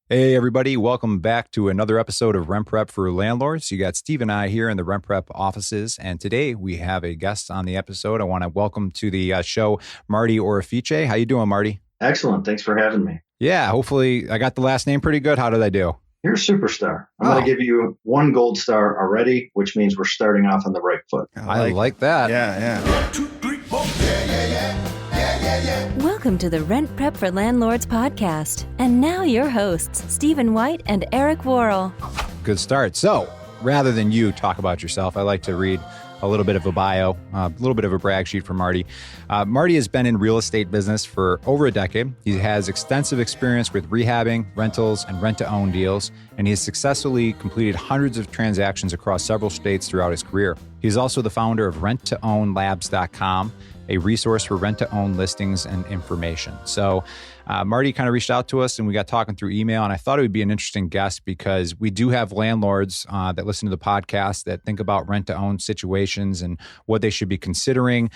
Hey, everybody. Welcome back to another episode of Rent Prep for Landlords. You got Steve and I here in the Rent Prep offices. And today we have a guest on the episode. I want to welcome to the show, Marty Orefice. How you doing, Marty? Excellent. Thanks for having me. Yeah, hopefully I got the last name pretty good. How did I do? You're a superstar. I'm going to give you one gold star already, which means we're starting off on the right foot. I like that. Yeah. 1, 2, 3, 4. Yeah. Welcome to the Rent Prep for Landlords podcast. And now your hosts, Stephen White and Eric Worrell. Good start. So rather than you talk about yourself, I like to read a little bit of a bio, a little bit of a brag sheet for Marty. Marty has been in real estate business for over a decade. He has extensive experience with rehabbing, rentals, and rent-to-own deals, and he has successfully completed hundreds of transactions across several states throughout his career. He's also the founder of renttoownlabs.com, a resource for rent-to-own listings and information. So Marty kind of reached out to us and we got talking through email, and I thought it would be an interesting guest because we do have landlords that listen to the podcast that think about rent-to-own situations and what they should be considering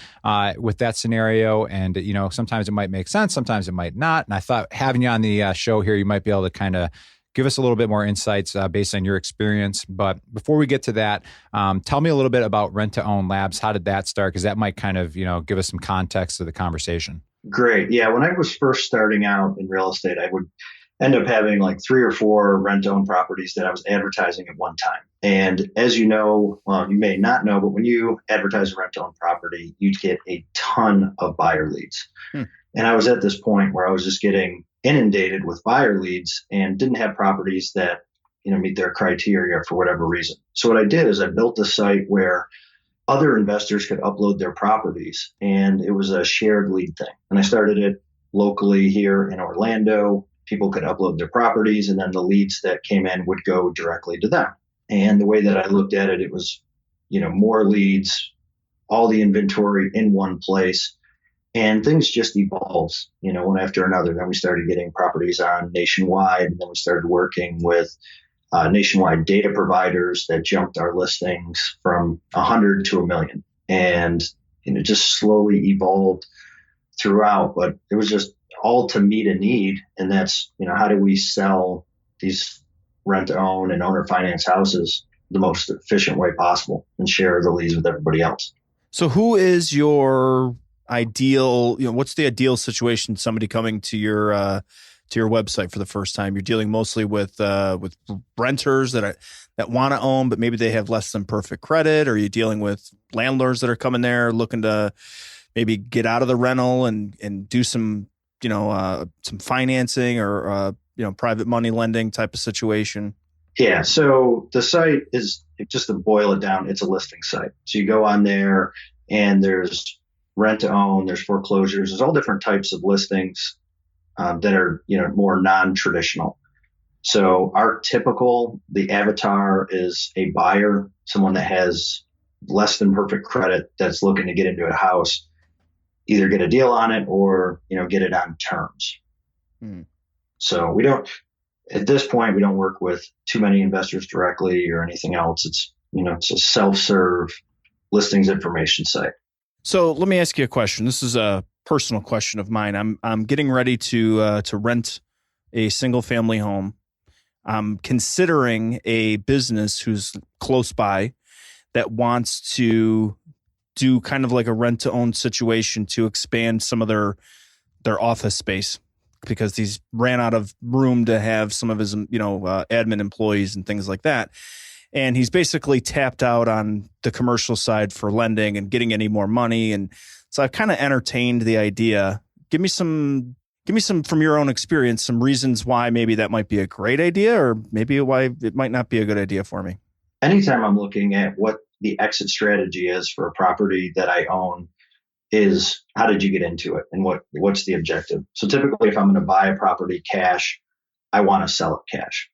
with that scenario. And, you know, sometimes it might make sense, sometimes it might not. And I thought having you on the show here, you might be able to kind of give us a little bit more insights based on your experience. But before we get to that, tell me a little bit about Rent-to-Own Labs. How did that start? Because that might kind of, you know, give us some context to the conversation. Great. Yeah. When I was first starting out in real estate, I would end up having like 3 or 4 rent-own properties that I was advertising at one time. And as you know, well, you may not know, but when you advertise a rent-own property, you get a ton of buyer leads. And I was at this point where I was just getting inundated with buyer leads and didn't have properties that, you know, meet their criteria for whatever reason. So what I did is I built a site where other investors could upload their properties, and it was a shared lead thing. And I started it locally here in Orlando. People could upload their properties, and then the leads that came in would go directly to them. And the way that I looked at it, it was, you know, more leads, all the inventory in one place. And things just evolved, you know, one after another. Then we started getting properties on nationwide. And then we started working with nationwide data providers that jumped our listings from 100 to 1 million. And, you know, just slowly evolved throughout. But it was just all to meet a need. And that's, you know, how do we sell these rent-to-own and owner finance houses the most efficient way possible and share the leads with everybody else. So who is your ideal, you know, what's the ideal situation, somebody coming to your website for the first time? You're dealing mostly with renters that want to own, but maybe they have less than perfect credit, or you're dealing with landlords that are coming there looking to maybe get out of the rental and do some, you know, some financing or, you know, private money lending type of situation? Yeah. So the site is, just to boil it down, it's a listing site. So you go on there and there's rent to own, there's foreclosures, there's all different types of listings that are, you know, more non-traditional. So our typical, the avatar is a buyer, someone that has less than perfect credit that's looking to get into a house, either get a deal on it or, you know, get it on terms. So we don't, at this point, we don't work with too many investors directly or anything else. It's, you know, it's a self-serve listings information site. So let me ask you a question. This is a personal question of mine. I'm getting ready to rent a single family home. I'm considering a business who's close by that wants to do kind of like a rent to own situation to expand some of their office space, because he's ran out of room to have some of his, you know, admin employees and things like that. And he's basically tapped out on the commercial side for lending and getting any more money. And so I've kind of entertained the idea. Give me some from your own experience, some reasons why maybe that might be a great idea, or maybe why it might not be a good idea for me. Anytime I'm looking at what the exit strategy is for a property that I own, is how did you get into it and what's the objective? So typically if I'm going to buy a property cash, I want to sell it cash.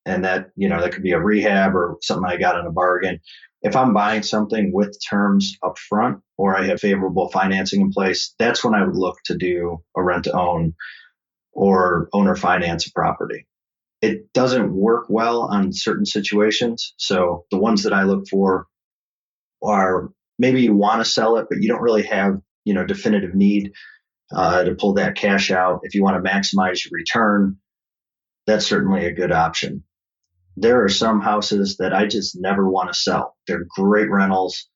And that, you know, that could be a rehab or something I got in a bargain. If I'm buying something with terms up front or I have favorable financing in place, that's when I would look to do a rent to own or owner finance a property. It doesn't work well on certain situations. So the ones that I look for are maybe you want to sell it, but you don't really have, you know, definitive need to pull that cash out. If you want to maximize your return, that's certainly a good option. There are some houses that I just never want to sell. They're great rentals,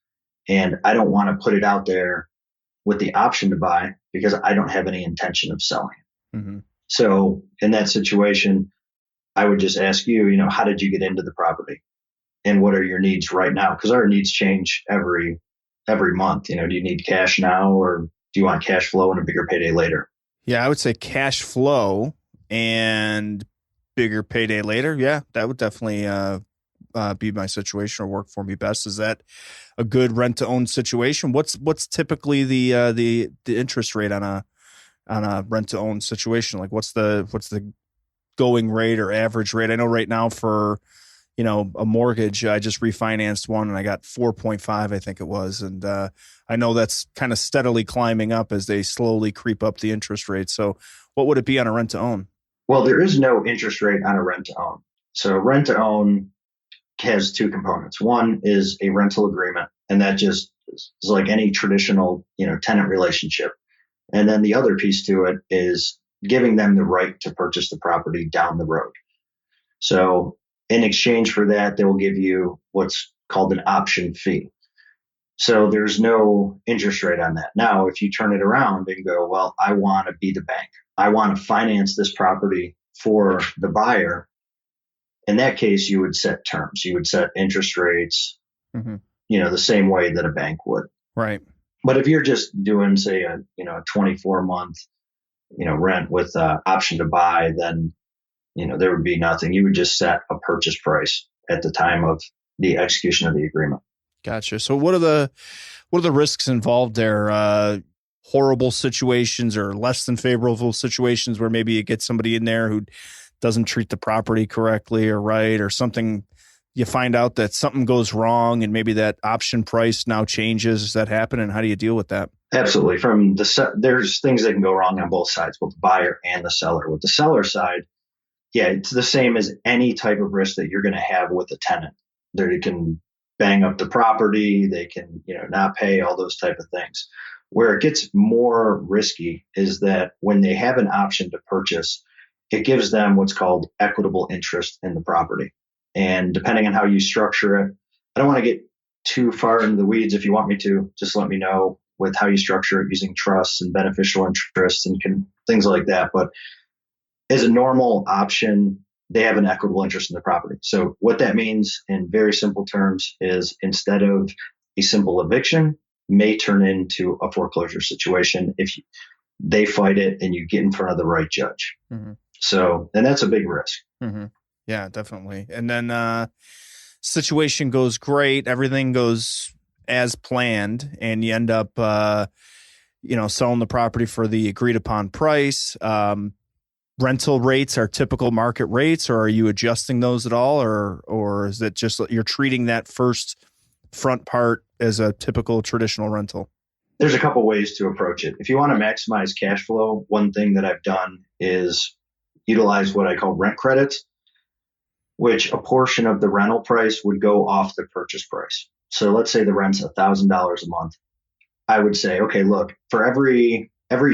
and I don't want to put it out there with the option to buy because I don't have any intention of selling it. Mm-hmm. So in that situation, I would just ask you, how did you get into the property and what are your needs right now? Because our needs change every month. Do you need cash now or do you want cash flow and a bigger payday later? Yeah, I would say cash flow and bigger payday later. Yeah, that would definitely be my situation or work for me best. Is that a good rent to own situation? What's typically the interest rate on a rent to own situation? Like what's the going rate or average rate? I know right now for a mortgage, I just refinanced one and I got 4.5, I think it was. And I know that's kind of steadily climbing up as they slowly creep up the interest rate. So what would it be on a rent to own? Well, there is no interest rate on a rent to own. So rent to own has two components. One is a rental agreement, and that just is like any traditional, tenant relationship. And then the other piece to it is giving them the right to purchase the property down the road. So in exchange for that, they will give you what's called an option fee. So there's no interest rate on that. Now, if you turn it around and go, well, I want to be the bank. I want to finance this property for the buyer. In that case, you would set terms. You would set interest rates, the same way that a bank would. Right. But if you're just doing, say, a 24-month, rent with option to buy, then, there would be nothing. You would just set a purchase price at the time of the execution of the agreement. Gotcha. So what are the risks involved there? Horrible situations or less than favorable situations where maybe you get somebody in there who doesn't treat the property correctly or right, or something, you find out that something goes wrong and maybe that option price now changes. Does that happen? And how do you deal with that? Absolutely. There's things that can go wrong on both sides, both the buyer and the seller. With the seller side, yeah, it's the same as any type of risk that you're going to have with a tenant. They can bang up the property, they can, not pay, all those type of things. Where it gets more risky is that when they have an option to purchase, it gives them what's called equitable interest in the property. And depending on how you structure it, I don't want to get too far into the weeds. If you want me to, just let me know with how you structure it using trusts and beneficial interests and things like that. But as a normal option, they have an equitable interest in the property. So what that means in very simple terms is instead of a simple eviction, may turn into a foreclosure situation if they fight it and you get in front of the right judge. Mm-hmm. So, and that's a big risk. Mm-hmm. Yeah, definitely. And then situation goes great. Everything goes as planned and you end up, selling the property for the agreed upon price. Rental rates are typical market rates, or are you adjusting those at all? Or is it just you're treating that first front part as a typical traditional rental? There's a couple ways to approach it. If you want to maximize cash flow, one thing that I've done is utilize what I call rent credits, which a portion of the rental price would go off the purchase price. So let's say the rent's $1,000 a month. I would say, okay, look, for every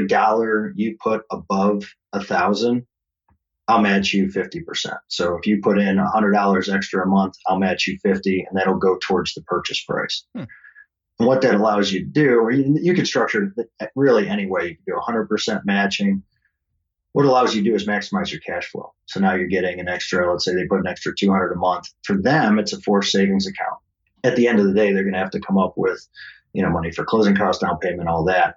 dollar you put above 1,000, I'll match you 50%. So if you put in $100 extra a month, I'll match you 50, and that'll go towards the purchase price. And what that allows you to do, or you can structure it really any way. You can do 100% matching. What it allows you to do is maximize your cash flow. So now you're getting an extra, let's say they put an extra $200 a month. For them, it's a forced savings account. At the end of the day, they're going to have to come up with, money for closing costs, down payment, all that.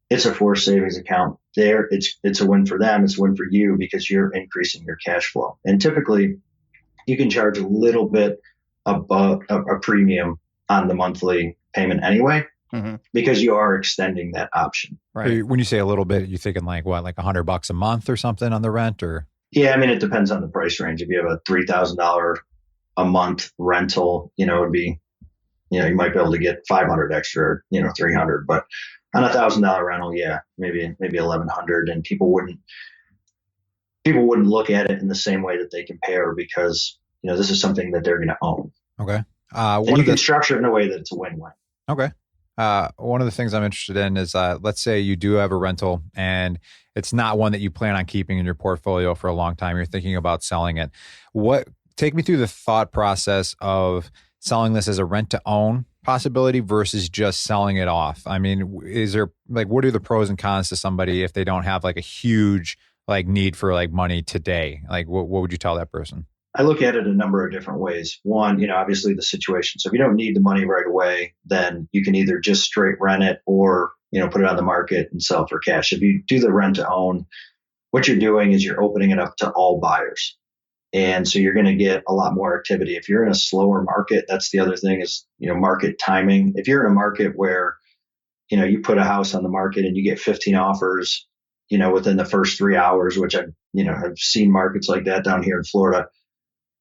It's a forced savings account. There, it's a win for them. It's a win for you because you're increasing your cash flow. And typically, you can charge a little bit above a premium on the monthly payment anyway, because you are extending that option. Right. When you say a little bit, you're thinking like $100 a month or something on the rent, or? Yeah, I mean, it depends on the price range. If you have a $3,000 a month rental, it would be, you might be able to get 500 extra, 300, but on $1,000 rental, yeah, maybe 1,100, and people wouldn't look at it in the same way that they compare because this is something that they're going to own. Okay. And you can structure it in a way that it's a win-win. Okay. one of the things I'm interested in is, let's say you do have a rental and it's not one that you plan on keeping in your portfolio for a long time. You're thinking about selling it. Take me through the thought process of selling this as a rent to own possibility versus just selling it off. I mean, is there what are the pros and cons to somebody if they don't have a huge need for money today? What would you tell that person? I look at it a number of different ways. One, obviously the situation. So if you don't need the money right away, then you can either just straight rent it or, put it on the market and sell for cash. If you do the rent to own, what you're doing is you're opening it up to all buyers. And so you're going to get a lot more activity. If you're in a slower market, that's the other thing is, market timing. If you're in a market where, you put a house on the market and you get 15 offers, within the first 3 hours, which I've seen markets like that down here in Florida,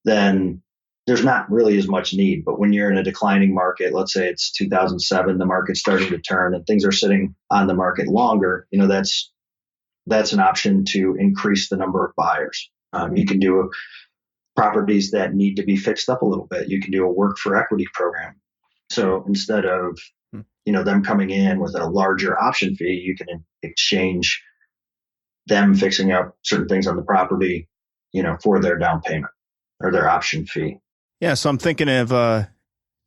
then there's not really as much need. But when you're in a declining market, let's say it's 2007, the market's starting to turn and things are sitting on the market longer, that's an option to increase the number of buyers. You can do properties that need to be fixed up a little bit. You can do a work for equity program. So instead of, them coming in with a larger option fee, you can exchange them fixing up certain things on the property, for their down payment or their option fee. Yeah. So I'm thinking of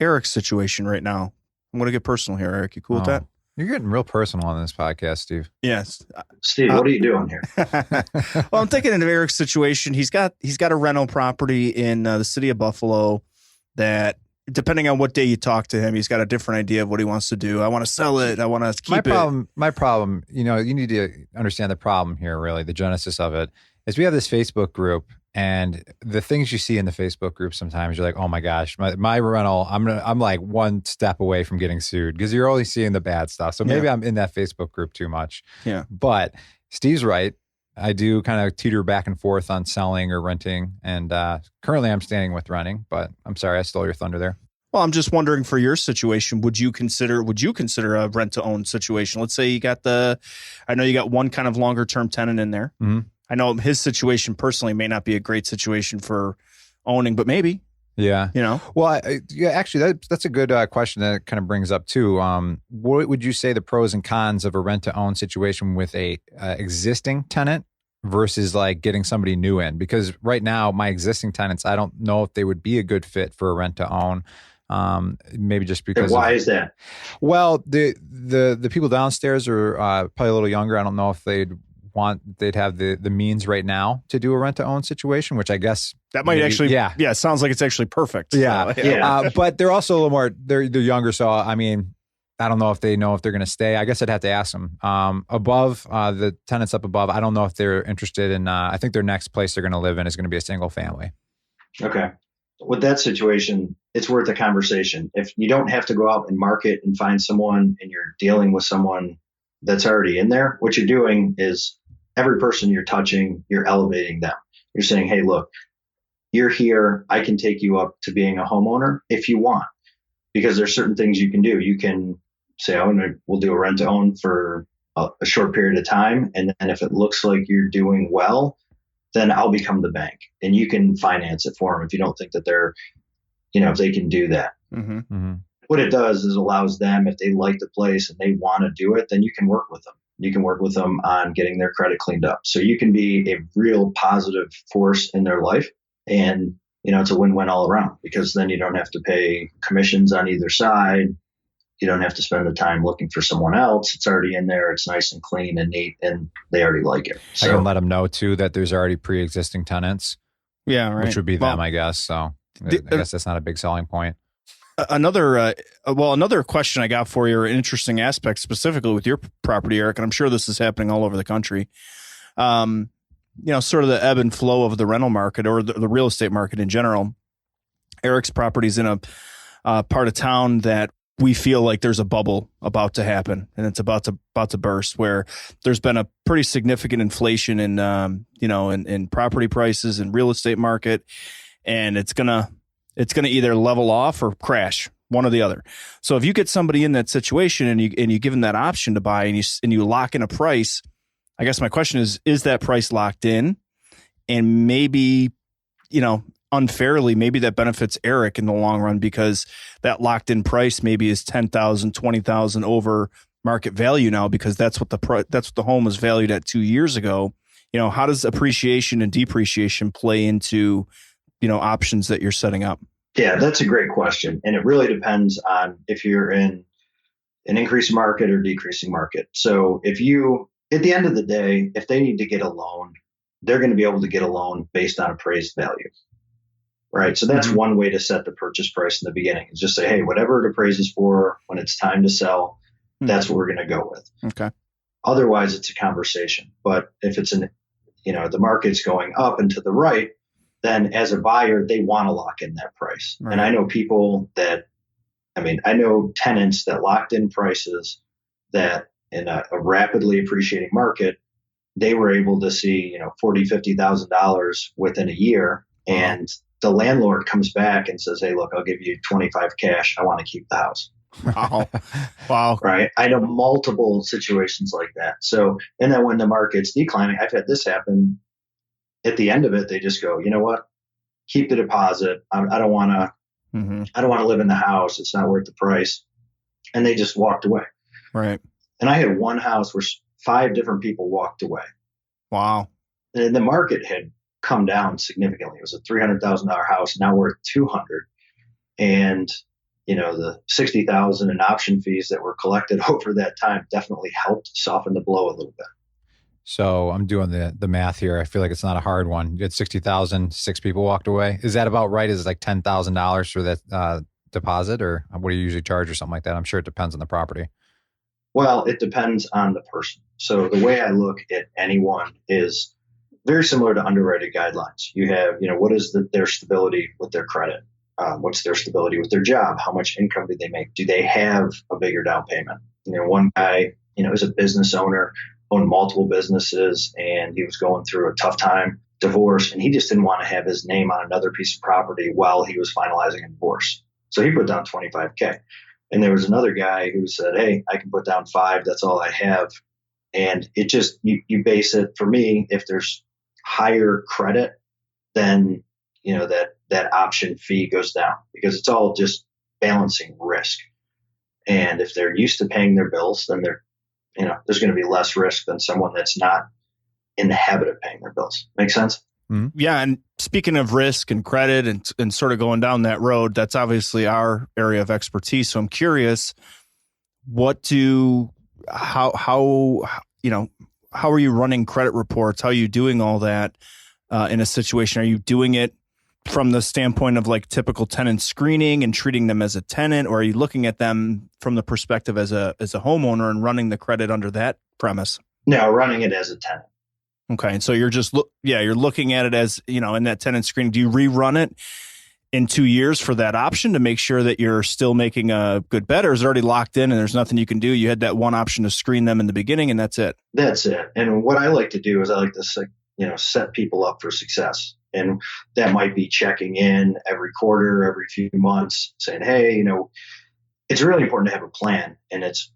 Eric's situation right now. I'm going to get personal here, Eric. You cool with that? You're getting real personal on this podcast, Steve. Yes. Steve, what are you doing here? Well, I'm thinking of Eric's situation. He's got a rental property in the city of Buffalo that, depending on what day you talk to him, he's got a different idea of what he wants to do. I want to sell it. I want to keep it. My problem, you need to understand the problem here, really, the genesis of it, is we have this Facebook group. And the things you see in the Facebook group, sometimes you're like, oh my gosh, my rental, I'm like one step away from getting sued because you're only seeing the bad stuff. So maybe I'm in that Facebook group too much. Yeah. But Steve's right. I do kind of teeter back and forth on selling or renting. And currently I'm standing with renting, but I'm sorry, I stole your thunder there. Well, I'm just wondering for your situation, would you consider a rent to own situation? Let's say I know you got one kind of longer term tenant in there. Mm-hmm. I know his situation personally may not be a great situation for owning, but maybe. Yeah. Well, actually, that's a good question that kind of brings up too. What would you say the pros and cons of a rent to own situation with a existing tenant versus getting somebody new in? Because right now, my existing tenants, I don't know if they would be a good fit for a rent to own. Maybe just because. And why is that? Well, the people downstairs are probably a little younger. I don't know if they'd have the means right now to do a rent to own situation, which I guess that might actually, it sounds like it's actually perfect. Yeah. So, yeah. But they're also a little more, they're younger. So, I mean, I don't know if they're going to stay. I guess I'd have to ask them. Above, the tenants up above, I don't know if they're interested in, I think their next place they're going to live in is going to be a single family. Okay. With that situation, it's worth a conversation. If you don't have to go out and market and find someone and you're dealing with someone that's already in there, what you're doing is every person you're touching, you're elevating them. You're saying, hey, look, you're here. I can take you up to being a homeowner if you want, because there's certain things you can do. You can say, we'll do a rent to own for a short period of time. And then if it looks like you're doing well, then I'll become the bank and you can finance it for them if you don't think that they're, if they can do that. Mm-hmm. Mm-hmm. What it does is allows them, if they like the place and they want to do it, then you can work with them. You can work with them on getting their credit cleaned up. So you can be a real positive force in their life. And, it's a win-win all around, because then you don't have to pay commissions on either side. You don't have to spend the time looking for someone else. It's already in there. It's nice and clean and neat, and they already like it. So I can let them know too that there's already pre-existing tenants. Yeah, right. Which would be them, I guess. So I guess that's not a big selling point. Another question I got for you, or an interesting aspect specifically with your property, Eric, and I'm sure this is happening all over the country. Sort of the ebb and flow of the rental market or the real estate market in general. Eric's property's in a part of town that we feel like there's a bubble about to happen, and it's about to burst, where there's been a pretty significant inflation in property prices and real estate market, and it's gonna either level off or crash, one or the other. So if you get somebody in that situation and you give them that option to buy and you lock in a price, I guess my question is that price locked in? And maybe, unfairly, maybe that benefits Eric in the long run because that locked in price maybe is 10,000, 20,000 over market value now because that's what the home was valued at 2 years ago. How does appreciation and depreciation play into, options that you're setting up? Yeah, that's a great question. And it really depends on if you're in an increasing market or decreasing market. So at the end of the day, if they need to get a loan, they're going to be able to get a loan based on appraised value. Right. So that's one way to set the purchase price in the beginning is just say, hey, whatever it appraises for when it's time to sell, that's what we're going to go with. Okay. Otherwise, it's a conversation. But if it's the market's going up and to the right, then as a buyer, they want to lock in that price. Right. And I know I know tenants that locked in prices that in a rapidly appreciating market, they were able to see, $40,000, $50,000 within a year. Wow. And the landlord comes back and says, hey, look, I'll give you 25 cash. I want to keep the house. Wow. Wow. Right. I know multiple situations like that. So, and then when the market's declining, I've had this happen. At the end of it, they just go, you know what? Keep the deposit. I don't want to live in the house. It's not worth the price. And they just walked away. Right. And I had one house where 5 different people walked away. Wow. And the market had come down significantly. It was a $300,000 house, now worth $200,000. And, the $60,000 in option fees that were collected over that time definitely helped soften the blow a little bit. So I'm doing the math here. I feel like it's not a hard one. You had 60,000, 6 people walked away. Is that about right? Is it like $10,000 for that deposit, or what do you usually charge or something like that? I'm sure it depends on the property. Well, it depends on the person. So the way I look at anyone is very similar to underwriting guidelines. You have, what is their stability with their credit? What's their stability with their job? How much income do they make? Do they have a bigger down payment? One guy, is a business owner, owned multiple businesses, and he was going through a tough time, divorce, and he just didn't want to have his name on another piece of property while he was finalizing a divorce. So he put down $25,000. And there was another guy who said, hey, I can put down $5,000. That's all I have. And it just, you base it, for me, if there's higher credit, then, that option fee goes down because it's all just balancing risk. And if they're used to paying their bills, then there's going to be less risk than someone that's not in the habit of paying their bills. Make sense? Mm-hmm. Yeah. And speaking of risk and credit and sort of going down that road, that's obviously our area of expertise. So I'm curious, how are you running credit reports? How are you doing all that in a situation? Are you doing it from the standpoint of like typical tenant screening and treating them as a tenant, or are you looking at them from the perspective as a homeowner and running the credit under that premise? No, running it as a tenant. Okay. And so you're just, you're looking at it as, in that tenant screening. Do you rerun it in 2 years for that option to make sure that you're still making a good bet, or is it already locked in and there's nothing you can do? You had that one option to screen them in the beginning and that's it. That's it. And what I like to do is I like to, set people up for success. And that might be checking in every quarter, every few months, saying, hey, it's really important to have a plan, and it's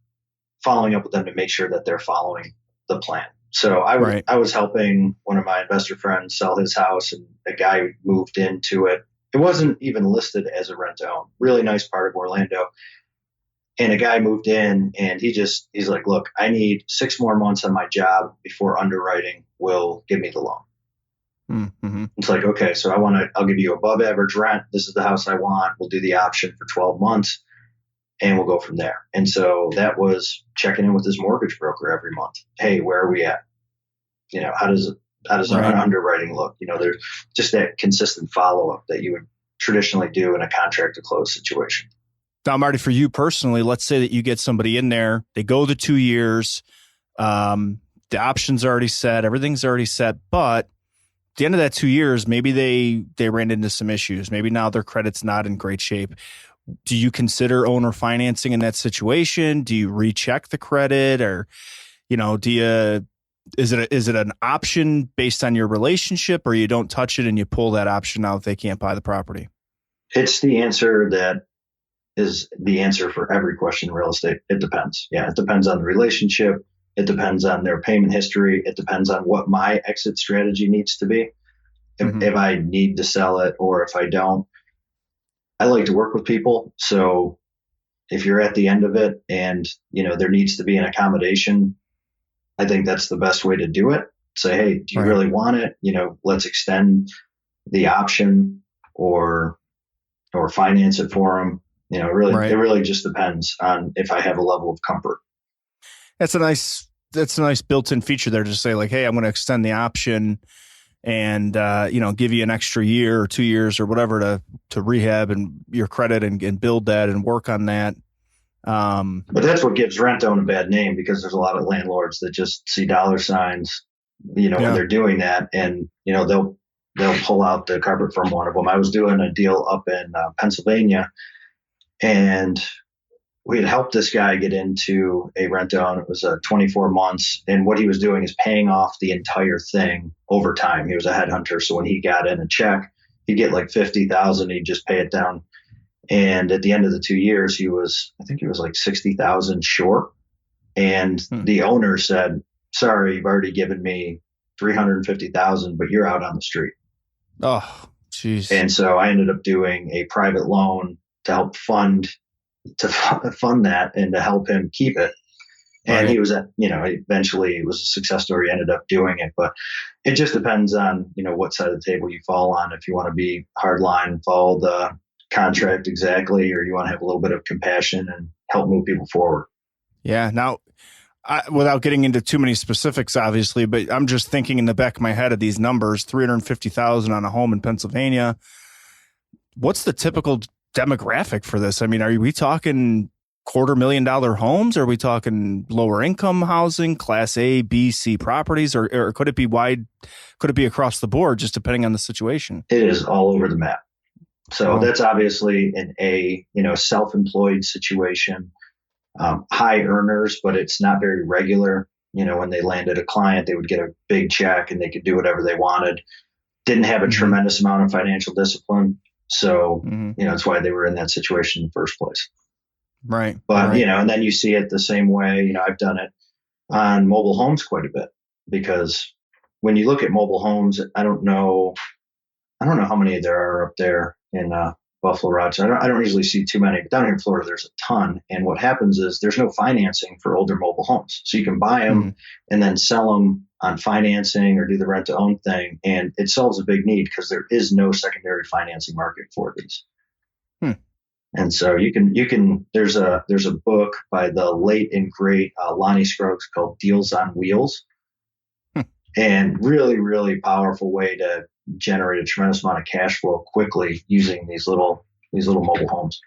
following up with them to make sure that they're following the plan. So I was helping one of my investor friends sell his house, and a guy moved into it. It wasn't even listed as a rent to own. Really nice part of Orlando. And a guy moved in, and he's like, look, I need 6 more months on my job before underwriting will give me the loan. Mm-hmm. It's like, okay, so I'll give you above average rent. This is the house I want. We'll do the option for 12 months and we'll go from there. And so that was checking in with his mortgage broker every month. Hey, where are we at? How does our underwriting look? There's just that consistent follow-up that you would traditionally do in a contract to close situation. Now, Marty, for you personally, let's say that you get somebody in there, they go the 2 years, the option's already set, everything's already set, but at the end of that 2 years, maybe they ran into some issues. Maybe now their credit's not in great shape. Do you consider owner financing in that situation? Do you recheck the credit, or, is it an option based on your relationship, or you don't touch it and you pull that option out if they can't buy the property? It's the answer that is the answer for every question in real estate. It depends. Yeah, it depends on the relationship. It depends on their payment history. It depends on what my exit strategy needs to be. if I need to sell it or if I don't. I like to work with people. So if you're at the end of it and, there needs to be an accommodation, I think that's the best way to do it. Say, hey, do you really want it? Let's extend the option or finance it for them. It really just depends on if I have a level of comfort. That's a nice built-in feature there to say like, hey, I'm going to extend the option and, give you an extra year or 2 years or whatever to rehab and your credit and build that and work on that. But that's what gives rent-own a bad name, because there's a lot of landlords that just see dollar signs, when they're doing that, and, they'll pull out the carpet from one of them. I was doing a deal up in Pennsylvania, and we had helped this guy get into a rent-own. It was 24 months. And what he was doing is paying off the entire thing over time. He was a headhunter. So when he got in a check, he'd get like $50,000. He'd just pay it down. And at the end of the 2 years, I think he was like $60,000 short. And the owner said, sorry, you've already given me $350,000, but you're out on the street. Oh, jeez. And so I ended up doing a private loan to help fund that and to help him keep it. And he was eventually it was a success story. He ended up doing it, but it just depends on, what side of the table you fall on. If you want to be hard line, follow the contract exactly, or you want to have a little bit of compassion and help move people forward. Yeah. Now, without getting into too many specifics, obviously, but I'm just thinking in the back of my head of these numbers, $350,000 on a home in Pennsylvania. What's the typical demographic for this? I mean, are we talking $250,000 homes? Are we talking lower income housing, class A, B, C properties, or could it be wide? Could it be across the board, just depending on the situation? It is all over the map. So that's obviously a self-employed situation, high earners, but it's not very regular. When they landed a client, they would get a big check and they could do whatever they wanted. Didn't have a tremendous amount of financial discipline. So, that's why they were in that situation in the first place. Right. But, and then you see it the same way, I've done it on mobile homes quite a bit, because when you look at mobile homes, I don't know how many there are up there in Buffalo, Rochester. I don't usually see too many, but down here in Florida, there's a ton. And what happens is there's no financing for older mobile homes. So you can buy them and then sell them on financing or do the rent to own thing. And it solves a big need because there is no secondary financing market for these. And so you can, there's a book by the late and great Lonnie Scruggs called Deals on Wheels. And really, really powerful way to generate a tremendous amount of cash flow quickly using these little mobile homes.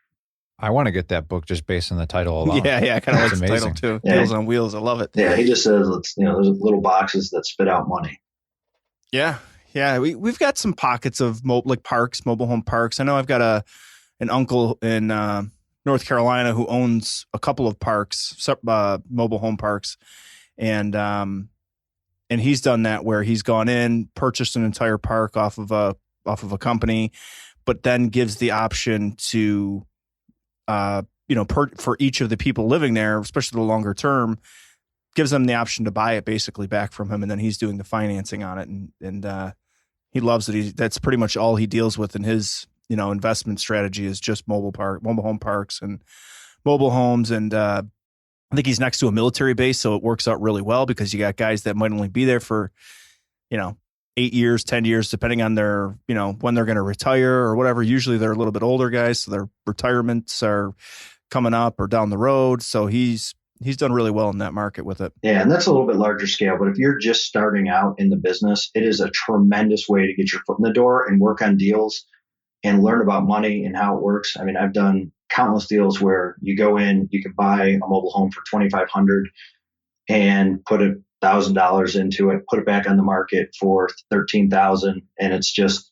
I want to get that book just based on the title alone. Yeah, I kind of like the title too. Yeah. Deals on Wheels. I love it. Yeah, he just says, there's little boxes that spit out money. Yeah. We've got some pockets of parks, mobile home parks. I know I've got an uncle in North Carolina who owns a couple of parks, mobile home parks, and he's done that where he's gone in, purchased an entire park off of a company, but then gives the option to for each of the people living there, especially the longer term, gives them the option to buy it basically back from him, and then he's doing the financing on it, and he loves it. That's pretty much all he deals with in his investment strategy is just mobile home parks and mobile homes, and I think he's next to a military base, so it works out really well because you got guys that might only be there for 8 years, 10 years, depending on their, when they're going to retire or whatever. Usually they're a little bit older guys, so their retirements are coming up or down the road. So he's done really well in that market with it. Yeah, and that's a little bit larger scale. But if you're just starting out in the business, it is a tremendous way to get your foot in the door and work on deals and learn about money and how it works. I mean, I've done countless deals where you go in, you can buy a mobile home for $2,500 and put $1,000 into it, put it back on the market for $13,000, and it's just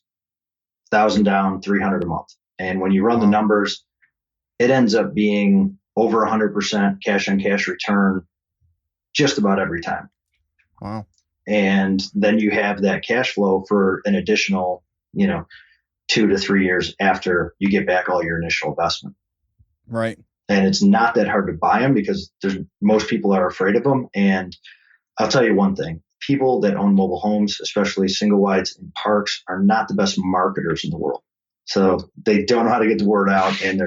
$1,000 down, $300 a month. And when you run the numbers, it ends up being over 100% cash on cash return just about every time. Wow. And then you have that cash flow for an additional, 2 to 3 years after you get back all your initial investment. Right. And it's not that hard to buy them because most people are afraid of them. And I'll tell you one thing, people that own mobile homes, especially single wides in parks, are not the best marketers in the world. So they don't know how to get the word out. And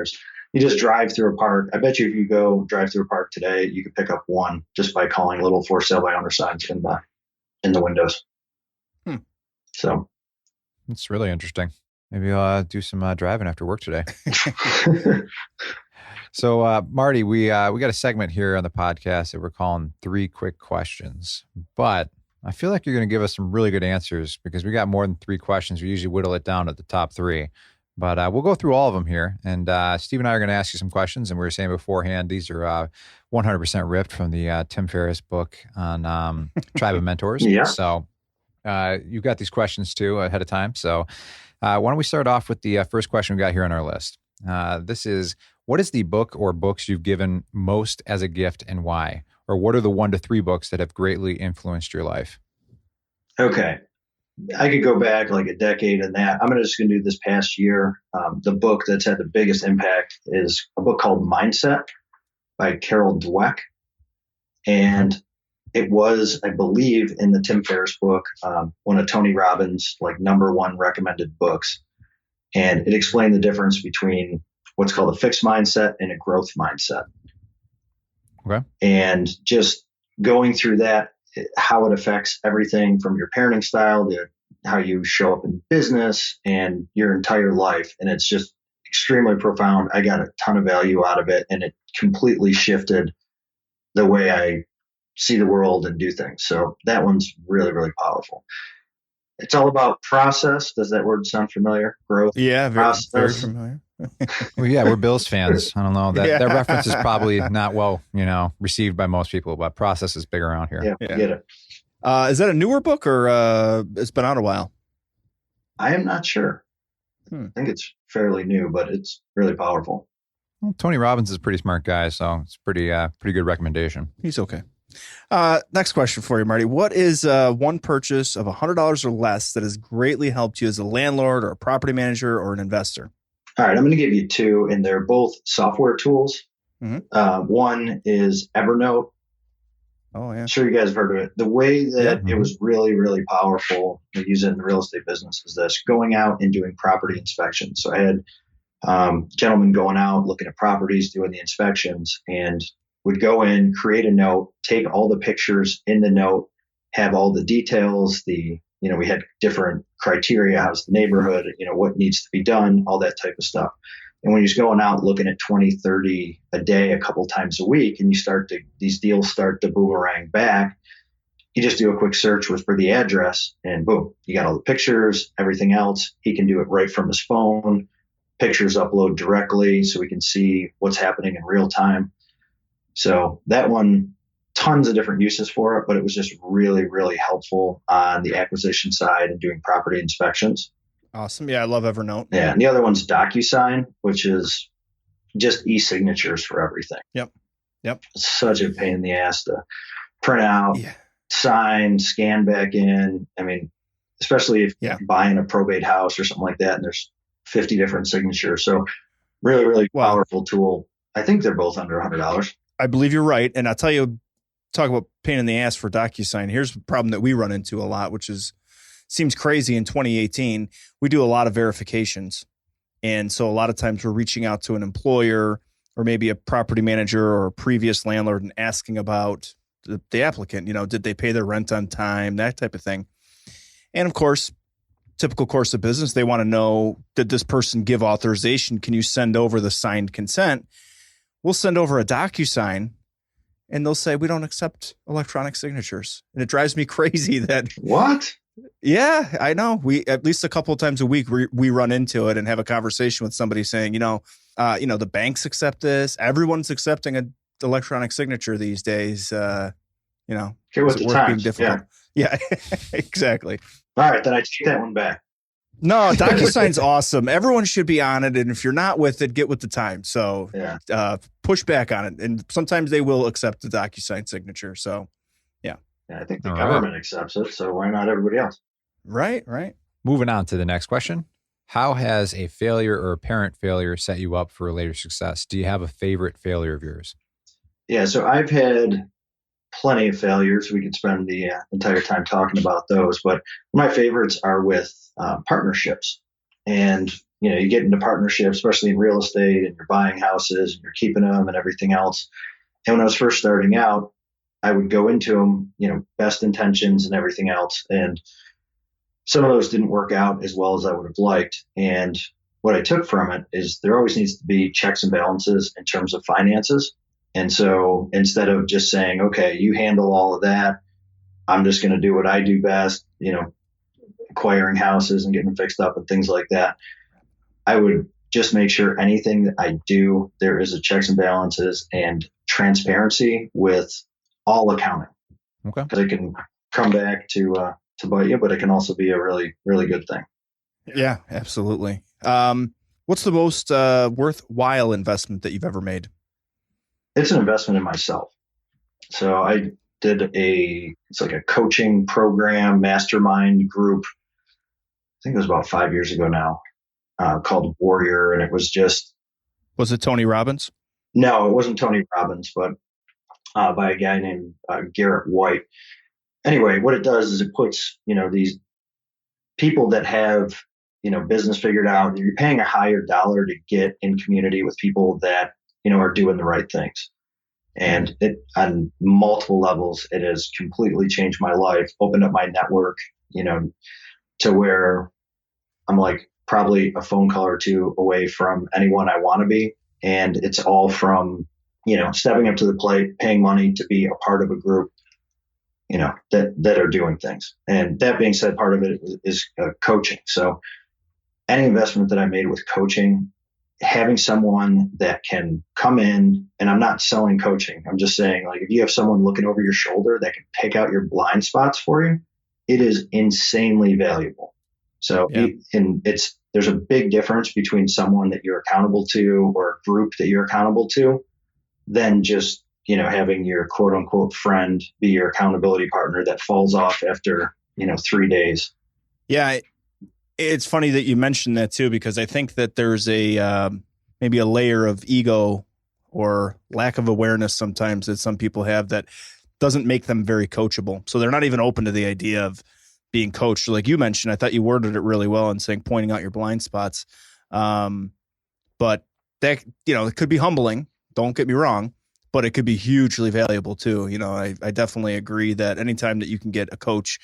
you just drive through a park. I bet you if you go drive through a park today, you could pick up one just by calling little for sale by owner signs in the windows. So That's really interesting. Maybe I'll do some driving after work today. So, Marty, we got a segment here on the podcast that we're calling 3 Quick Questions. But I feel like you're going to give us some really good answers because we got more than 3 questions. We usually whittle it down at the top 3. But we'll go through all of them here. And Steve and I are going to ask you some questions. And we were saying beforehand, these are 100% ripped from the Tim Ferriss book on Tribe of Mentors. Yeah. So you've got these questions too ahead of time. So why don't we start off with the first question we got here on our list? This is, what is the book or books you've given most as a gift and why? Or what are the 1 to 3 books that have greatly influenced your life? Okay. I could go back like a decade in that. I'm just going to do this past year. The book that's had the biggest impact is a book called Mindset by Carol Dweck. And it was, I believe, in the Tim Ferriss book, one of Tony Robbins' like #1 recommended books. And it explained the difference between what's called a fixed mindset and a growth mindset. Okay. And just going through that, how it affects everything from your parenting style to how you show up in business and your entire life. And it's just extremely profound. I got a ton of value out of it, and it completely shifted the way I see the world and do things. So that one's really, really powerful. It's all about process. Does that word sound familiar? Growth. Yeah, very familiar. Well, yeah, we're Bills fans. I don't know. That reference is probably not well, received by most people, but process is big around here. Yeah. Get it. Is that a newer book or it's been out a while? I am not sure. I think it's fairly new, but it's really powerful. Well, Tony Robbins is a pretty smart guy, so it's pretty good recommendation. He's okay. Next question for you, Marty. What is one purchase of $100 or less that has greatly helped you as a landlord or a property manager or an investor? All right, I'm going to give you 2, and they're both software tools. One is Evernote. Oh, yeah. I'm sure you guys have heard of it. The way that it was really, really powerful to use it in the real estate business is this: going out and doing property inspections. So I had gentlemen going out, looking at properties, doing the inspections, and would go in, create a note, take all the pictures in the note, have all the details, we had different criteria, how's the neighborhood, what needs to be done, all that type of stuff. And when you're just going out looking at 20, 30 a day, a couple times a week, and these deals start to boomerang back, you just do a quick search for the address and boom, you got all the pictures, everything else. He can do it right from his phone. Pictures upload directly so we can see what's happening in real time. So that one, tons of different uses for it, but it was just really, really helpful on the acquisition side and doing property inspections. Awesome. Yeah, I love Evernote. Yeah, and the other one's DocuSign, which is just e-signatures for everything. Yep. It's such a pain in the ass to print out, sign, scan back in. I mean, especially if you're buying a probate house or something like that, and there's 50 different signatures. So really, really powerful tool. I think they're both under $100. I believe you're right. And I'll tell you, talk about pain in the ass for DocuSign. Here's a problem that we run into a lot, which seems crazy in 2018. We do a lot of verifications. And so a lot of times we're reaching out to an employer or maybe a property manager or a previous landlord and asking about the applicant, did they pay their rent on time, that type of thing. And of course, typical course of business, they want to know, did this person give authorization? Can you send over the signed consent? We'll send over a DocuSign and they'll say, we don't accept electronic signatures. And it drives me crazy that. What? Yeah, I know. We, at least a couple of times a week, we run into it and have a conversation with somebody saying, the banks accept this. Everyone's accepting an electronic signature these days. Get with the times. Difficult. Yeah, exactly. All right, then I take that one back. No, DocuSign's awesome. Everyone should be on it. And if you're not with it, get with the time. So push back on it. And sometimes they will accept the DocuSign signature. So, yeah. I think the government accepts it. So why not everybody else? Right. Moving on to the next question. How has a failure or apparent failure set you up for later success? Do you have a favorite failure of yours? Yeah. So I've had plenty of failures. We could spend the entire time talking about those, but my favorites are with partnerships. And, you get into partnerships, especially in real estate, and you're buying houses and you're keeping them and everything else. And when I was first starting out, I would go into them, best intentions and everything else. And some of those didn't work out as well as I would have liked. And what I took from it is there always needs to be checks and balances in terms of finances. And so instead of just saying, okay, you handle all of that, I'm just going to do what I do best, acquiring houses and getting them fixed up and things like that, I would just make sure anything that I do, there is a checks and balances and transparency with all accounting. Okay. Because it can come back to bite you, but it can also be a really, really good thing. Yeah, absolutely. What's the most worthwhile investment that you've ever made? It's an investment in myself. So I did it's like a coaching program, mastermind group. I think it was about 5 years ago now, called Warrior. And it was just. Was it Tony Robbins? No, it wasn't Tony Robbins, but by a guy named Garrett White. Anyway, what it does is it puts, these people that have, business figured out. You're paying a higher dollar to get in community with people that, are doing the right things. And it, on multiple levels, it has completely changed my life, opened up my network, to where I'm like probably a phone call or two away from anyone I want to be. And it's all from, stepping up to the plate, paying money to be a part of a group, that are doing things. And that being said, part of it is coaching. So any investment that I made with coaching, having someone that can come in, and I'm not selling coaching. I'm just saying, like, if you have someone looking over your shoulder that can pick out your blind spots for you, it is insanely valuable. So, there's a big difference between someone that you're accountable to or a group that you're accountable to than just, having your quote unquote friend be your accountability partner that falls off after, 3 days. Yeah. It's funny that you mentioned that too, because I think that there's maybe a layer of ego or lack of awareness sometimes that some people have that doesn't make them very coachable. So they're not even open to the idea of being coached. Like you mentioned, I thought you worded it really well in saying, pointing out your blind spots. But that, it could be humbling. Don't get me wrong, but it could be hugely valuable too. I definitely agree that anytime that you can get a coach,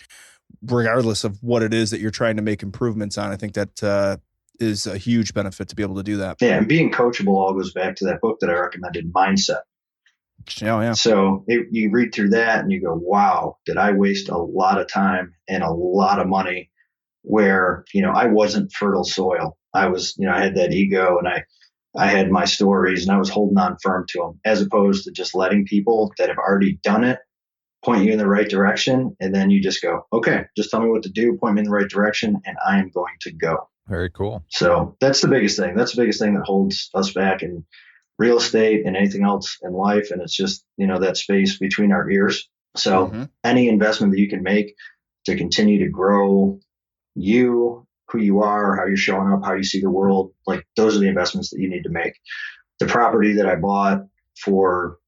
regardless of what it is that you're trying to make improvements on, I think that is a huge benefit to be able to do that. Yeah, and being coachable all goes back to that book that I recommended, Mindset. Oh, yeah. So you read through that and you go, wow, did I waste a lot of time and a lot of money where, I wasn't fertile soil. I was, I had that ego and I had my stories and I was holding on firm to them, as opposed to just letting people that have already done it point you in the right direction. And then you just go, okay, just tell me what to do, point me in the right direction, and I am going to go. Very cool. So that's the biggest thing. That's the biggest thing that holds us back in real estate and anything else in life. And it's just, that space between our ears. So any investment that you can make to continue to grow you, who you are, how you're showing up, how you see the world, like those are the investments that you need to make. The property that I bought for,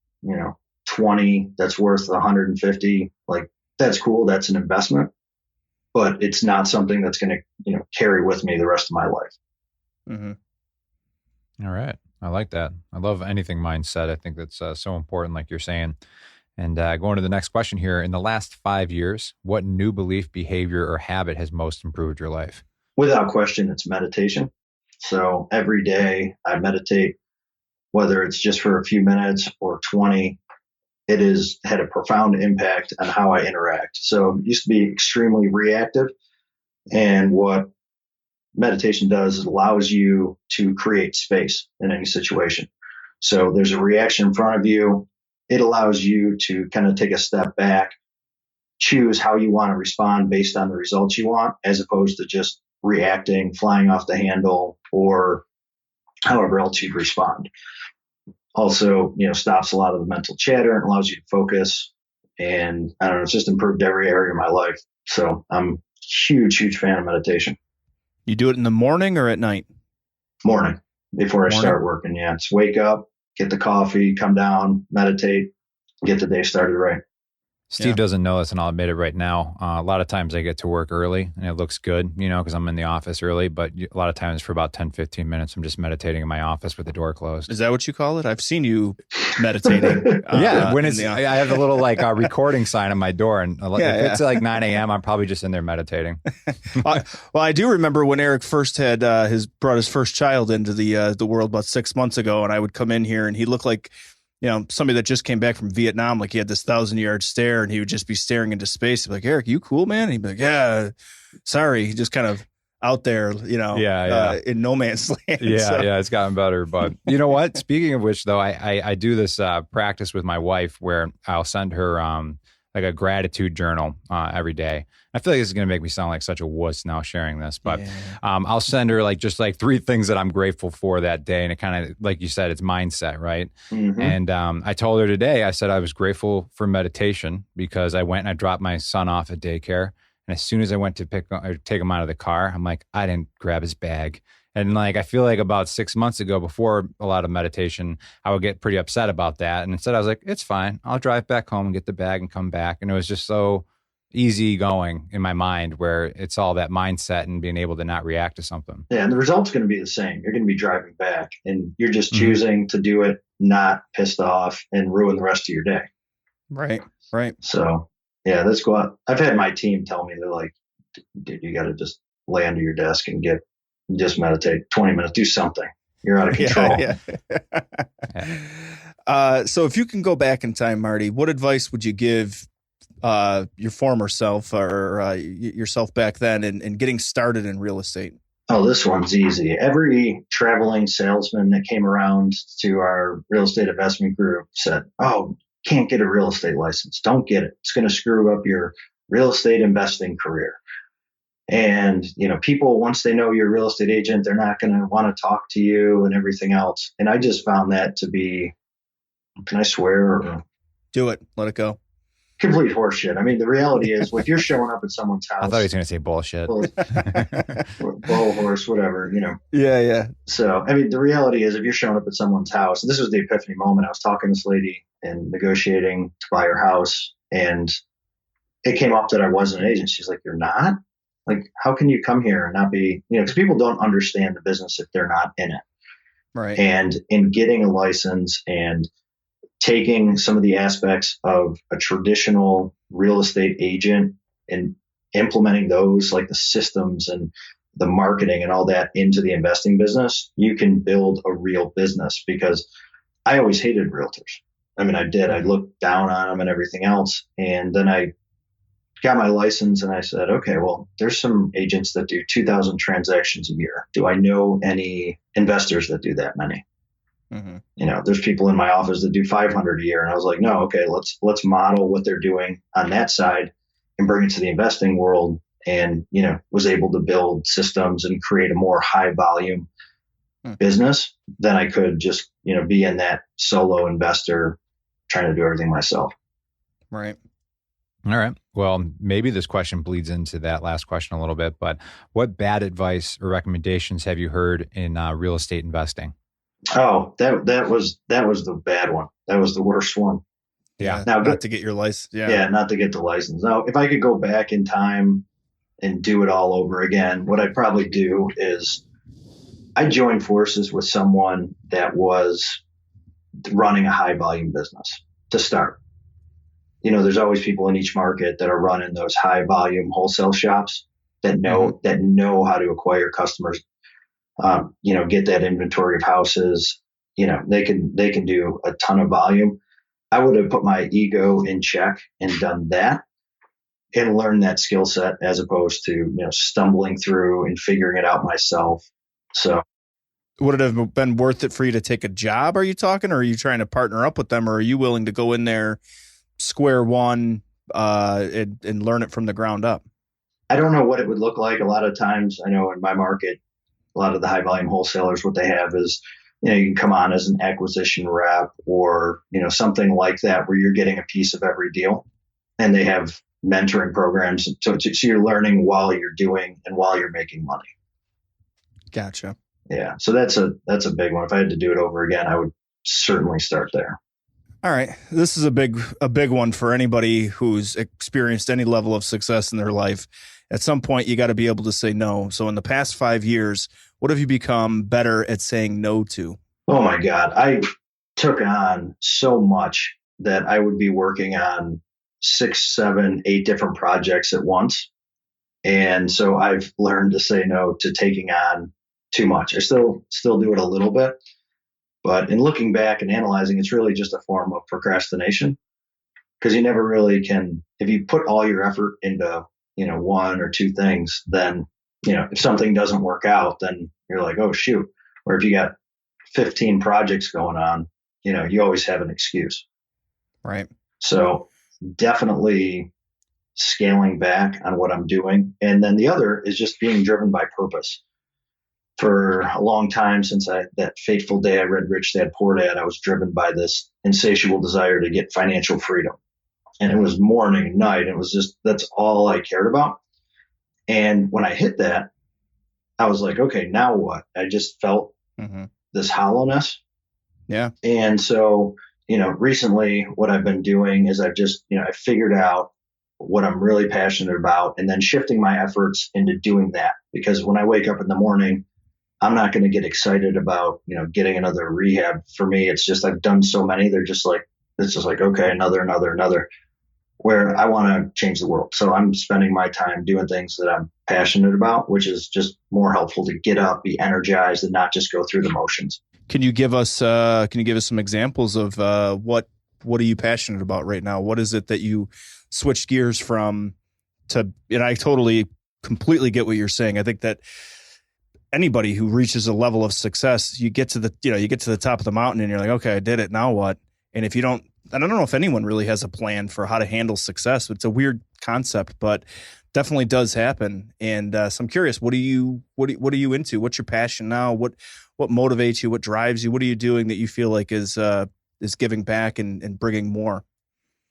20, that's worth 150, like that's cool. That's an investment, but it's not something that's going to, carry with me the rest of my life. All right. I like that. I love anything mindset. I think that's so important, like you're saying. And going to the next question here, in the last 5 years, what new belief, behavior, or habit has most improved your life? Without question, it's meditation. So every day I meditate, whether it's just for a few minutes or 20, it has had a profound impact on how I interact. So it used to be extremely reactive. And what meditation does is allows you to create space in any situation. So there's a reaction in front of you. It allows you to kind of take a step back, choose how you want to respond based on the results you want, as opposed to just reacting, flying off the handle, or however else you'd respond. Also, stops a lot of the mental chatter and allows you to focus. And I don't know, it's just improved every area of my life. So I'm a huge fan of meditation. You do it in the morning or at night? Morning, before I start working. Yeah, it's wake up, get the coffee, come down, meditate, get the day started right. Steve doesn't know this, and I'll admit it right now. A lot of times I get to work early and it looks good, because I'm in the office early, but a lot of times for about 10, 15 minutes, I'm just meditating in my office with the door closed. Is that what you call it? I've seen you meditating. When it's, I have a little recording sign on my door, and if it's like 9 a.m., I'm probably just in there meditating. Well, I do remember when Eric first had brought his first child into the world about 6 months ago, and I would come in here and he looked like, somebody that just came back from Vietnam, like he had this 1,000-yard stare and he would just be staring into space. He'd be like, Eric, you cool, man? And he'd be like, yeah, sorry. He just kind of out there, in no man's land. Yeah, it's gotten better. But you know what? Speaking of which, though, I do this practice with my wife where I'll send her like a gratitude journal every day. I feel like this is going to make me sound like such a wuss now sharing this, but I'll send her just 3 things that I'm grateful for that day. And it kind of, like you said, it's mindset, right? Mm-hmm. And I told her today, I said I was grateful for meditation because I went and I dropped my son off at daycare. And as soon as I went to take him out of the car, I'm like, I didn't grab his bag. And I feel like about 6 months ago, before a lot of meditation, I would get pretty upset about that. And instead I was like, it's fine. I'll drive back home and get the bag and come back. And it was just so easy going in my mind where it's all that mindset and being able to not react to something. Yeah. And the result's going to be the same. You're going to be driving back and you're just choosing to do it, not pissed off and ruin the rest of your day. Right. So yeah, let's go out. I've had my team tell me, they're like, dude, you got to just lay under your desk and just meditate 20 minutes, do something. You're out of control. So if you can go back in time, Marty, what advice would you give your former self or yourself back then in getting started in real estate? Oh, this one's easy. Every traveling salesman that came around to our real estate investment group said, oh, can't get a real estate license. Don't get it. It's going to screw up your real estate investing career. And, people, once they know you're a real estate agent, they're not going to want to talk to you and everything else. And I just found that to be, can I swear? Or do it. Let it go. Complete horseshit. I mean, the reality is, if you're showing up at someone's house, I thought he was going to say bullshit. Bull, horse, whatever, Yeah. So, I mean, the reality is, if you're showing up at someone's house, and this was the epiphany moment. I was talking to this lady and negotiating to buy her house, and it came up that I wasn't an agent. She's like, "You're not? Like, how can you come here and not be?" Because people don't understand the business if they're not in it. Right. And in getting a license and taking some of the aspects of a traditional real estate agent and implementing those, like the systems and the marketing and all that, into the investing business, you can build a real business. Because I always hated realtors. I mean, I did. I looked down on them and everything else. And then I got my license and I said, okay, well, there's some agents that do 2,000 transactions a year. Do I know any investors that do that many? Mm-hmm. There's people in my office that do 500 a year. And I was like, no, okay, let's model what they're doing on that side and bring it to the investing world. And, was able to build systems and create a more high volume business than I could just, be in that solo investor trying to do everything myself. Right. All right. Well, maybe this question bleeds into that last question a little bit, but what bad advice or recommendations have you heard in real estate investing? Oh, that was the bad one. That was the worst one. Yeah. Now, not to get your license. Yeah, not to get the license. Now, if I could go back in time and do it all over again, what I'd probably do is I'd join forces with someone that was running a high volume business to start. There's always people in each market that are running those high volume wholesale shops that know how to acquire customers. Get that inventory of houses. They can do a ton of volume. I would have put my ego in check and done that and learned that skill set as opposed to, stumbling through and figuring it out myself. So would it have been worth it for you to take a job? Are you talking, or are you trying to partner up with them, or are you willing to go in there square one and learn it from the ground up? I don't know what it would look like. A lot of times, I know in my market, a lot of the high volume wholesalers, what they have is, you can come on as an acquisition rep or, something like that, where you're getting a piece of every deal, and they have mentoring programs. So you're learning while you're doing and while you're making money. Gotcha. Yeah. So that's a big one. If I had to do it over again, I would certainly start there. All right. This is a big one for anybody who's experienced any level of success in their life. At some point, you got to be able to say no. So in the past 5 years, what have you become better at saying no to? Oh my God. I took on so much that I would be working on 6, 7, 8 different projects at once. And so I've learned to say no to taking on too much. I still do it a little bit, but in looking back and analyzing, it's really just a form of procrastination, because you never really can, if you put all your effort into, 1 or 2 things, then, if something doesn't work out, then you're like, oh shoot. Or if you got 15 projects going on, you always have an excuse. Right. So definitely scaling back on what I'm doing. And then the other is just being driven by purpose. For a long time, since that fateful day I read Rich Dad Poor Dad, I was driven by this insatiable desire to get financial freedom. And it was morning and night. It was just, that's all I cared about. And when I hit that, I was like, okay, now what? I just felt this hollowness. Yeah. And so, recently what I've been doing is I've just, I figured out what I'm really passionate about, and then shifting my efforts into doing that. Because when I wake up in the morning, I'm not going to get excited about, getting another rehab. For me, it's just, I've done so many. They're just like, it's just like, okay, another, where I want to change the world. So I'm spending my time doing things that I'm passionate about, which is just more helpful to get up, be energized, and not just go through the motions. Can you give us some examples of what are you passionate about right now? What is it that you switched gears from to? And I completely get what you're saying. I think that anybody who reaches a level of success, you get to the top of the mountain and you're like, okay, I did it. Now what? And if you don't, I don't know if anyone really has a plan for how to handle success. It's a weird concept, but definitely does happen. And so I'm curious, what are you into? What's your passion now? What motivates you? What drives you? What are you doing that you feel like is giving back and bringing more?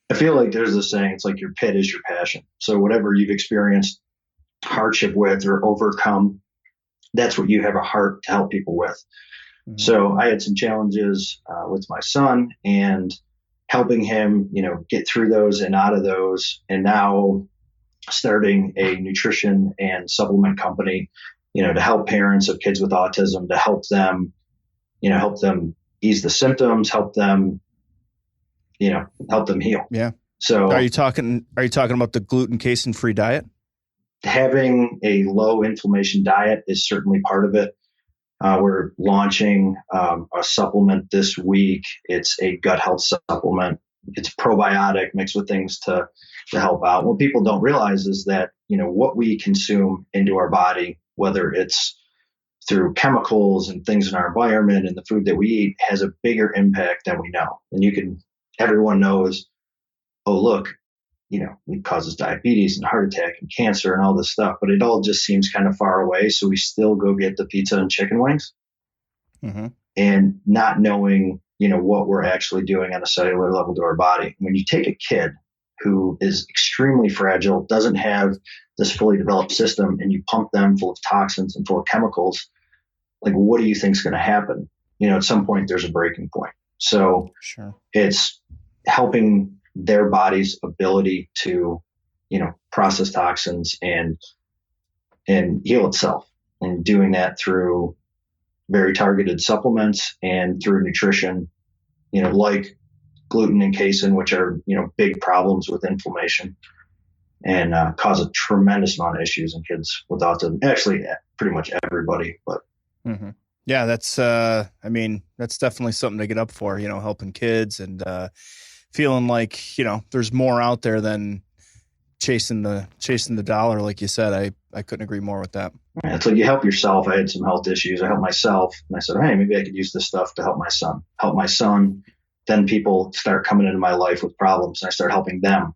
I feel like there's this saying, it's like your pit is your passion. So whatever you've experienced hardship with or overcome, that's what you have a heart to help people with. Mm-hmm. So I had some challenges with my son, and helping him, get through those and out of those. And now starting a nutrition and supplement company, to help parents of kids with autism, to help them ease the symptoms, help them heal. Yeah. So are you talking about the gluten casein free diet? Having a low inflammation diet is certainly part of it. We're launching a supplement this week. It's a gut health supplement. It's probiotic mixed with things to help out. What people don't realize is that, what we consume into our body, whether it's through chemicals and things in our environment and the food that we eat, has a bigger impact than we know. And everyone knows, oh, look, it causes diabetes and heart attack and cancer and all this stuff, but it all just seems kind of far away. So we still go get the pizza and chicken wings, and not knowing, what we're actually doing on a cellular level to our body. When you take a kid who is extremely fragile, doesn't have this fully developed system, and you pump them full of toxins and full of chemicals, like, what do you think is going to happen? At some point there's a breaking point. So It's helping their body's ability to, process toxins and heal itself, and doing that through very targeted supplements and through nutrition, like gluten and casein, which are, big problems with inflammation and cause a tremendous amount of issues in kids with autism. Actually, pretty much everybody, but. Yeah, that's definitely something to get up for, helping kids and feeling like, there's more out there than chasing the dollar. Like you said, I couldn't agree more with that. Yeah, it's like you help yourself. I had some health issues. I helped myself, and I said, hey, maybe I could use this stuff to help my son. Then people start coming into my life with problems, and I start helping them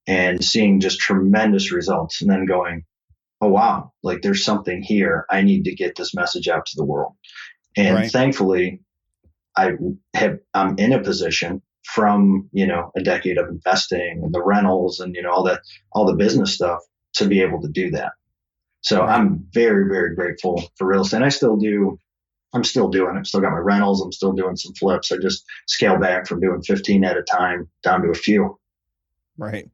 and seeing just tremendous results, and then going, oh, wow, like there's something here. I need to get this message out to the world. And Thankfully, I'm in a position from, a decade of investing and the rentals and, all the business stuff to be able to do that. So I'm very, very grateful for real estate. I still do I'm still doing it. Still got my rentals. I'm still doing some flips. I just scale back from doing 15 at a time down to a few. Right.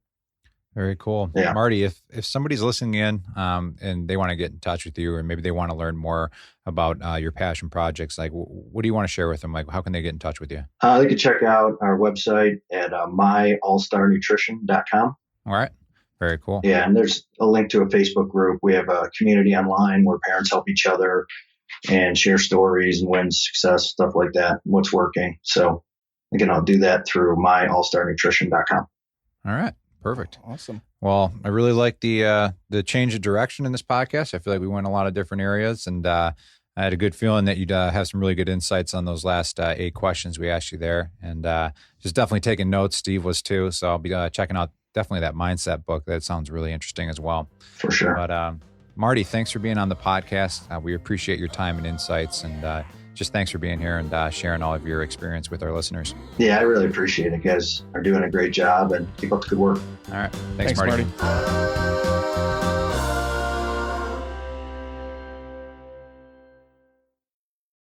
Very cool. Yeah. Marty, if somebody's listening in and they want to get in touch with you, or maybe they want to learn more about your passion projects, like what do you want to share with them? Like, how can they get in touch with you? They can check out our website at myallstarnutrition.com. All right. Very cool. Yeah. And there's a link to a Facebook group. We have a community online where parents help each other and share stories and wins, success, stuff like that, what's working. So again, I'll do that through myallstarnutrition.com. All right. Perfect. Awesome. Well, I really like the change of direction in this podcast. I feel like we went a lot of different areas, and I had a good feeling that you'd have some really good insights on those last 8 questions we asked you there. And just definitely taking notes. Steve was too. So I'll be checking out definitely that mindset book. That sounds really interesting as well. For sure. But Marty, thanks for being on the podcast. We appreciate your time and insights, and just thanks for being here and sharing all of your experience with our listeners. Yeah, I really appreciate it. You guys are doing a great job, and keep up the good work. All right. Thanks Marty.